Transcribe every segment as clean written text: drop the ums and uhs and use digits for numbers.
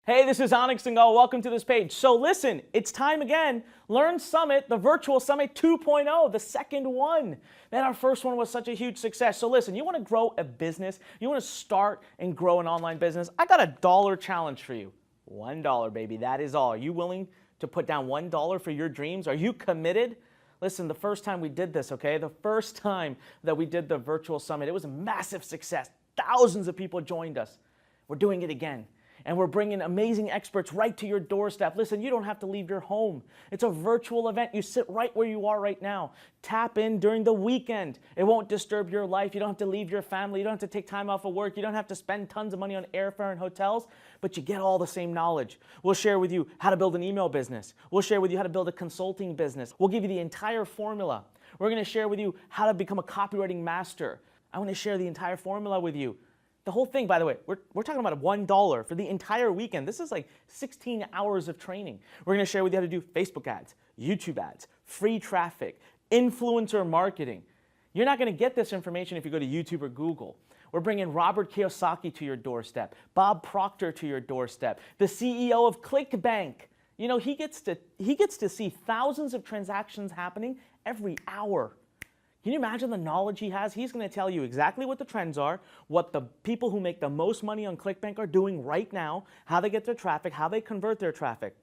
Hey, this is Onyx Singhal. Welcome to this page. So listen, it's time again. Lurn Summit, the virtual summit 2.0, the second one. Man, our first one was such a huge success. So listen, you want to grow a business, you want to start and grow an online business, I got a $1 challenge for you. $1, baby, that is all. Are you willing to put down $1 for your dreams? Are you committed? Listen, the first time we did this, okay, the first time that we did the virtual summit, it was a massive success. Thousands of people joined us. We're doing it again. And we're bringing amazing experts right to your doorstep. Listen, you don't have to leave your home. It's a virtual event. You sit right where you are right now. Tap in during the weekend. It won't disturb your life. You don't have to leave your family. You don't have to take time off of work. You don't have to spend tons of money on airfare and hotels, but you get all the same knowledge. We'll share with you how to build an email business. We'll share with you how to build a consulting business. We'll give you the entire formula. We're going to share with you how to become a copywriting master. I want to share the entire formula with you. The whole thing, by the way, we're talking about $1 for the entire weekend. This is like 16 hours of training. We're going to share with you how to do Facebook ads, YouTube ads, free traffic, influencer marketing. You're not going to get this information if you go to YouTube or Google. We're bringing Robert Kiyosaki to your doorstep, Bob Proctor to your doorstep, the CEO of ClickBank. You know, he gets to see thousands of transactions happening every hour. Can you imagine the knowledge he has? He's going to tell you exactly what the trends are, what the people who make the most money on ClickBank are doing right now, how they get their traffic, how they convert their traffic.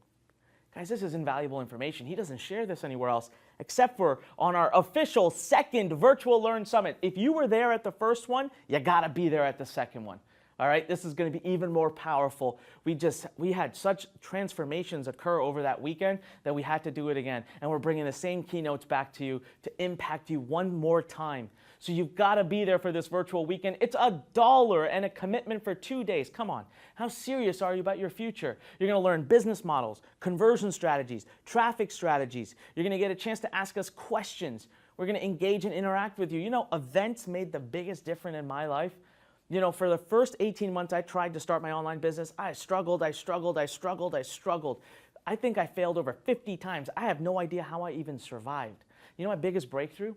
Guys, this is invaluable information. He doesn't share this anywhere else except for on our official second Virtual Learn Summit. If you were there at the first one, you got to be there at the second one. All right, this is going to be even more powerful. We had such transformations occur over that weekend that we had to do it again. And we're bringing the same keynotes back to you to impact you one more time. So you've got to be there for this virtual weekend. It's $1 and a commitment for 2 days. Come on, how serious are you about your future? You're going to learn business models, conversion strategies, traffic strategies. You're going to get a chance to ask us questions. We're going to engage and interact with you. You know, events made the biggest difference in my life. You know, for the first 18 months I tried to start my online business, I struggled. I think I failed over 50 times. I have no idea how I even survived. You know my biggest breakthrough?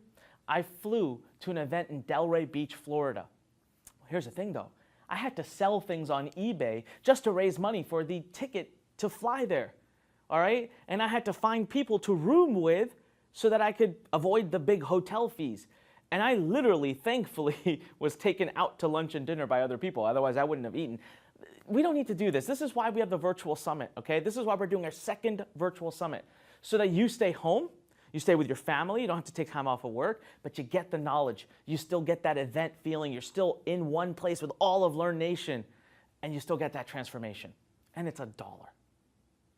I flew to an event in Delray Beach, Florida. Here's the thing though, I had to sell things on eBay just to raise money for the ticket to fly there, all right? And I had to find people to room with so that I could avoid the big hotel fees. And I literally, thankfully, was taken out to lunch and dinner by other people. Otherwise, I wouldn't have eaten. We don't need to do this. This is why we have the virtual summit, okay? This is why we're doing our second virtual summit. So that you stay home, you stay with your family, you don't have to take time off of work, but you get the knowledge. You still get that event feeling. You're still in one place with all of Learn Nation, and you still get that transformation. And it's $1.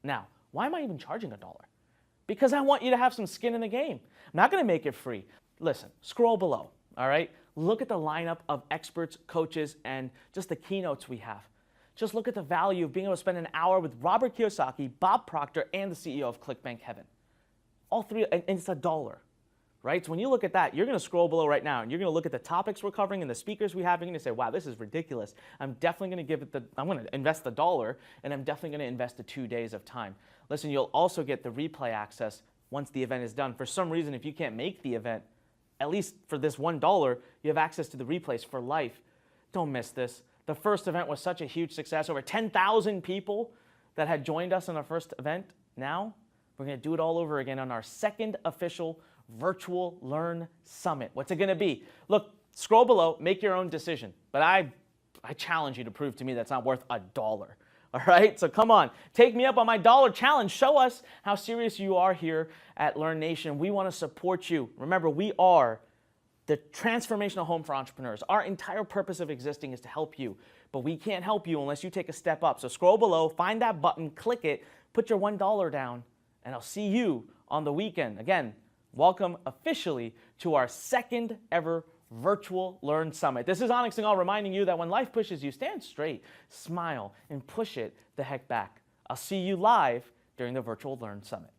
Now, why am I even charging $1? Because I want you to have some skin in the game. I'm not going to make it free. Listen, scroll below, all right? Look at the lineup of experts, coaches, and just the keynotes we have. Just look at the value of being able to spend an hour with Robert Kiyosaki, Bob Proctor, and the CEO of ClickBank Heaven. All three, and it's $1, right? So when you look at that, you're going to scroll below right now, and you're going to look at the topics we're covering and the speakers we have, and you're going to say, wow, this is ridiculous. I'm definitely going to I'm going to invest the $1, and I'm definitely going to invest the 2 days of time. Listen, you'll also get the replay access once the event is done. For some reason, if you can't make the event, at least for this $1, you have access to the replays for life. Don't miss this. The first event was such a huge success. Over 10,000 people that had joined us in our first event. Now, we're going to do it all over again on our second official Virtual Learn Summit. What's it going to be? Look, scroll below, make your own decision. But I challenge you to prove to me that's not worth $1. All right, so come on, take me up on my $1 challenge. Show us how serious you are here at Learn Nation. We want to support you. Remember, we are the transformational home for entrepreneurs. Our entire purpose of existing is to help you, but we can't help you unless you take a step up. So scroll below, find that button, click it, put your $1 down, and I'll see you on the weekend. Again, welcome officially to our second ever Virtual Learn Summit. This is Onyx Singhal reminding you that when life pushes you, stand straight, smile, and push it the heck back. I'll see you live during the Virtual Learn Summit.